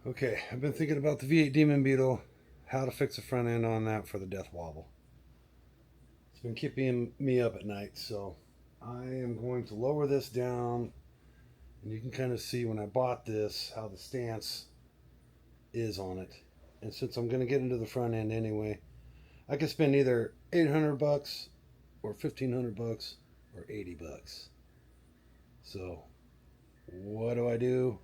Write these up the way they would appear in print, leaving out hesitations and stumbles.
Okay, I've been thinking about the V8 Demon Beetle, how to fix the front end on that for the death wobble. It's been keeping me up at night, so I am going to lower this down, and you can kind of see when I bought this how the stance is on it. And since I'm going to get into the front end anyway, I could spend either 800 bucks or 1500 bucks or 80 bucks. So what do?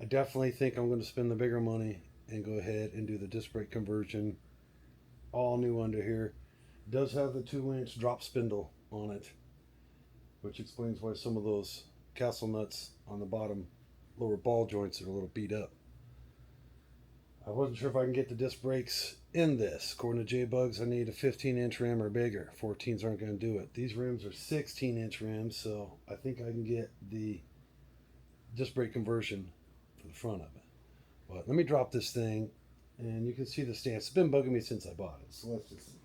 I definitely think I'm going to spend the bigger money and go ahead and do the disc brake conversion. All new under here. It does have the 2-inch drop spindle on it, which explains why some of those castle nuts on the bottom lower ball joints are a little beat up. I wasn't sure if I can get the disc brakes in this. According to Jbugs, I need a 15-inch rim or bigger. 14s aren't going to do it. These rims are 16-inch rims, so I think I can get the disc brake conversion for the front of it. But let me drop this thing, and you can see the stance. It's been bugging me since I bought it, so let's just see.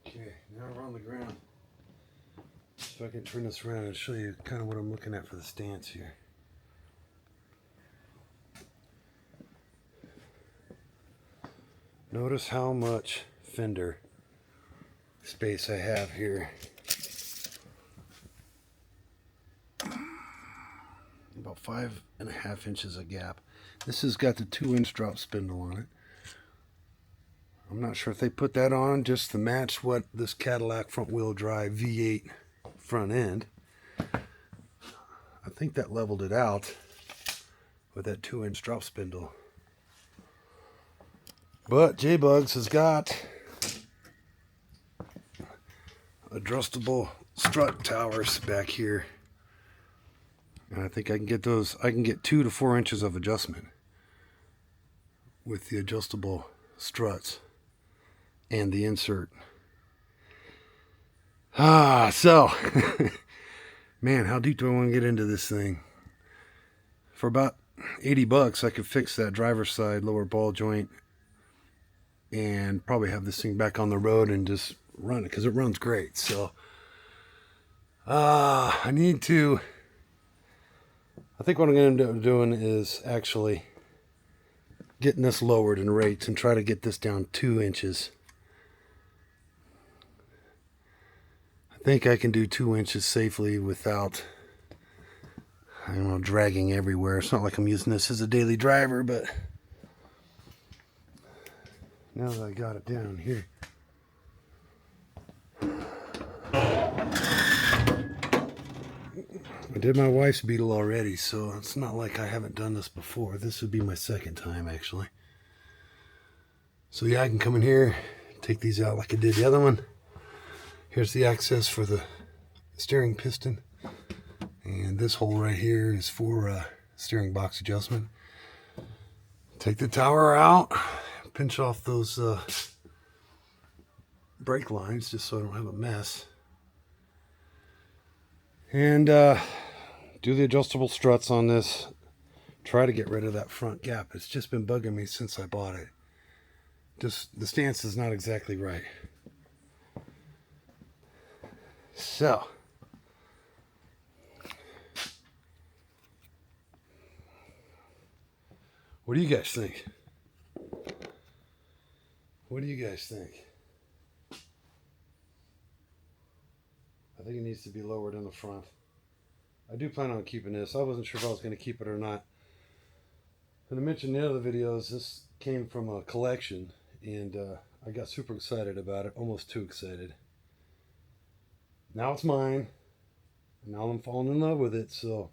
Okay, now we're on the ground. So I can turn this around and show you kind of what I'm looking at for the stance here. Notice how much fender space I have here. About 5.5 inches of gap. This has got the 2-inch drop spindle on it. I'm not sure if they put that on just to match what this Cadillac front wheel drive V8 front end. I think that leveled it out with that 2-inch drop spindle. But Jbugs has got adjustable strut towers back here. And I think I can get those. I can get 2 to 4 inches of adjustment with the adjustable struts and the insert. So man, how deep do I want to get into this thing? For about 80 bucks, I could fix that driver's side lower ball joint and probably have this thing back on the road and just run it, because it runs great. So I think what I'm going to end up doing is actually getting this lowered in rates and try to get this down 2 inches. I think I can do 2 inches safely without, I don't know, dragging everywhere. It's not like I'm using this as a daily driver, but now that I got it down here. I did my wife's Beetle already, so it's not like I haven't done this before. This would be my second time, actually. So yeah, I can come in here, take these out like I did the other one. Here's the access for the steering piston. And this hole right here is for steering box adjustment. Take the tower out, pinch off those brake lines just so I don't have a mess. And do the adjustable struts on this. Try to get rid of that front gap. It's just been bugging me since I bought it. Just the stance is not exactly right. So what do you guys think? What do you guys think? I think it needs to be lowered in the front. I do plan on keeping this. I wasn't sure if I was going to keep it or not. And I mentioned in the other videos, this came from a collection, and I got super excited about it, almost too excited. Now it's mine. Now I'm falling in love with it, so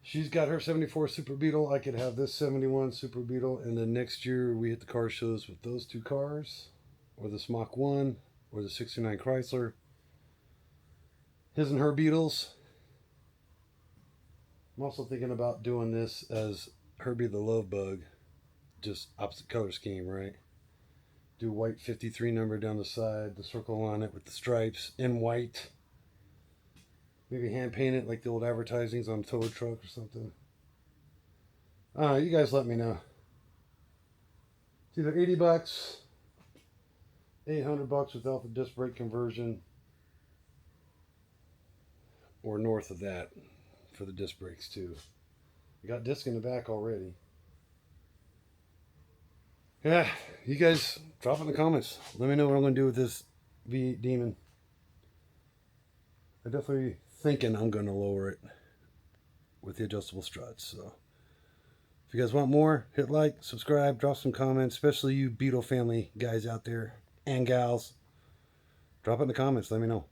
she's got her 74 Super Beetle. I could have this 71 Super Beetle, and then next year we hit the car shows with those two cars, or the Mach 1, or the 69 Chrysler. His and her Beetles. I'm also thinking about doing this as Herbie the Love Bug, just opposite color scheme, right? Do white 53 number down the side, the circle on it with the stripes in white. Maybe hand paint it like the old advertisings on a tow truck or something. You guys let me know. It's either 80 bucks, 800 bucks without the disc brake conversion, or north of that for the disc brakes too. I got disc in the back already. Yeah, you guys drop in the comments. Let me know what I'm going to do with this V8 Demon. I'm definitely thinking I'm going to lower it with the adjustable struts. So if you guys want more, hit like, subscribe, drop some comments, especially you Beetle family guys out there and gals. Drop it in the comments. Let me know.